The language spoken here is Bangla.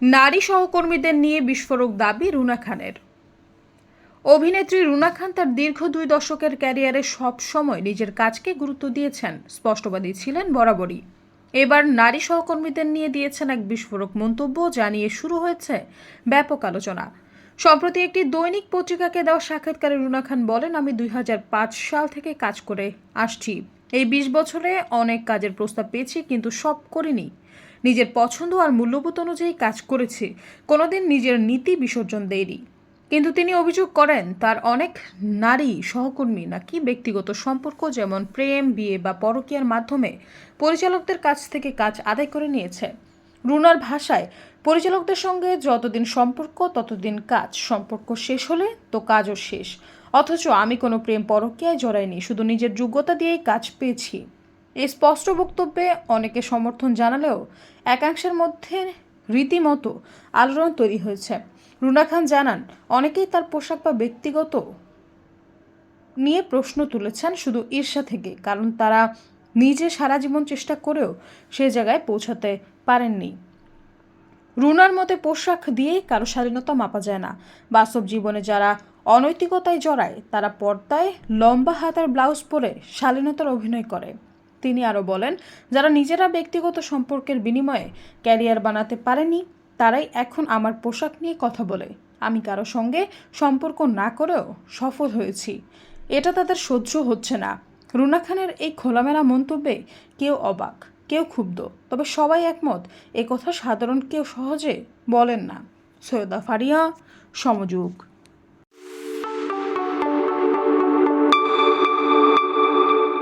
নারী সহকর্মীদের নিয়ে বিস্ফোরক দাবি রুনা খানের। অভিনেত্রী রুনা খান তার দীর্ঘ 2 দশকের ক্যারিয়ারে সব সময় নিজের কাজকে গুরুত্ব দিয়েছেন, স্পষ্টবাদী ছিলেন বরাবরই। এবার নারী সহকর্মীদের নিয়ে দিয়েছেন এক বিস্ফোরক মন্তব্য, যা নিয়ে শুরু হয়েছে ব্যাপক আলোচনা। সম্প্রতি একটি দৈনিক পত্রিকাকে দেওয়া সাক্ষাৎকারে রুনা খান বলেন, আমি 2005 সাল থেকে কাজ করে আসছি। এই 20 বছরে অনেক কাজের প্রস্তাব পেয়েছি, কিন্তু সব করিনি। নিজের পছন্দ আর মূল্যবোধ অনুযায়ী কাজ করেছি, কোনোদিন নিজের নীতি বিসর্জন দেয়নি। কিন্তু তিনি অভিযোগ করেন, তার অনেক নারী সহকর্মী নাকি ব্যক্তিগত সম্পর্ক, যেমন প্রেম, বিয়ে বা পরকীয়ার মাধ্যমে পরিচালকদের কাছ থেকে কাজ আদায় করে নিয়েছে। রুনার ভাষায়, পরিচালকদের সঙ্গে যতদিন সম্পর্ক ততদিন কাজ, সম্পর্ক শেষ হলে তো কাজও শেষ। অথচ আমি কোনো প্রেম পরকীয়ায় জড়াইনি, শুধু নিজের যোগ্যতা দিয়েই কাজ পেয়েছি। এই স্পষ্ট বক্তব্যে অনেকে সমর্থন জানালেও একাংশের মধ্যে রীতিমতো আলোড়ন তৈরি হয়েছে। রুনা খান জানান, অনেকেই তার পোশাক বা ব্যক্তিগত নিয়ে প্রশ্ন তুলেছেন শুধু ঈর্ষা থেকে, কারণ তারা নিজে সারা জীবন চেষ্টা করেও সে জায়গায় পৌঁছাতে পারেননি। রুনার মতে, পোশাক দিয়েই কারো স্বাধীনতা মাপা যায় না। বাস্তব জীবনে যারা অনৈতিকতায় জড়ায়, তারা পর্দায় লম্বা হাতার ব্লাউজ পরে শালীনতার অভিনয় করে। তিনি আরও বলেন, যারা নিজেরা ব্যক্তিগত সম্পর্কের বিনিময়ে ক্যারিয়ার বানাতে পারেনি, তারাই এখন আমার পোশাক নিয়ে কথা বলে। আমি কারো সঙ্গে সম্পর্ক না করেও সফল হয়েছি, এটা তাদের সহ্য হচ্ছে না। রুনা খানের এই খোলামেলা মন্তব্যে কেউ অবাক, কেউ ক্ষুব্ধ, তবে সবাই একমত, এ কথা সাধারণ কেউ সহজে বলেন না। সৈয়দা ফারিয়া, সমযোগ।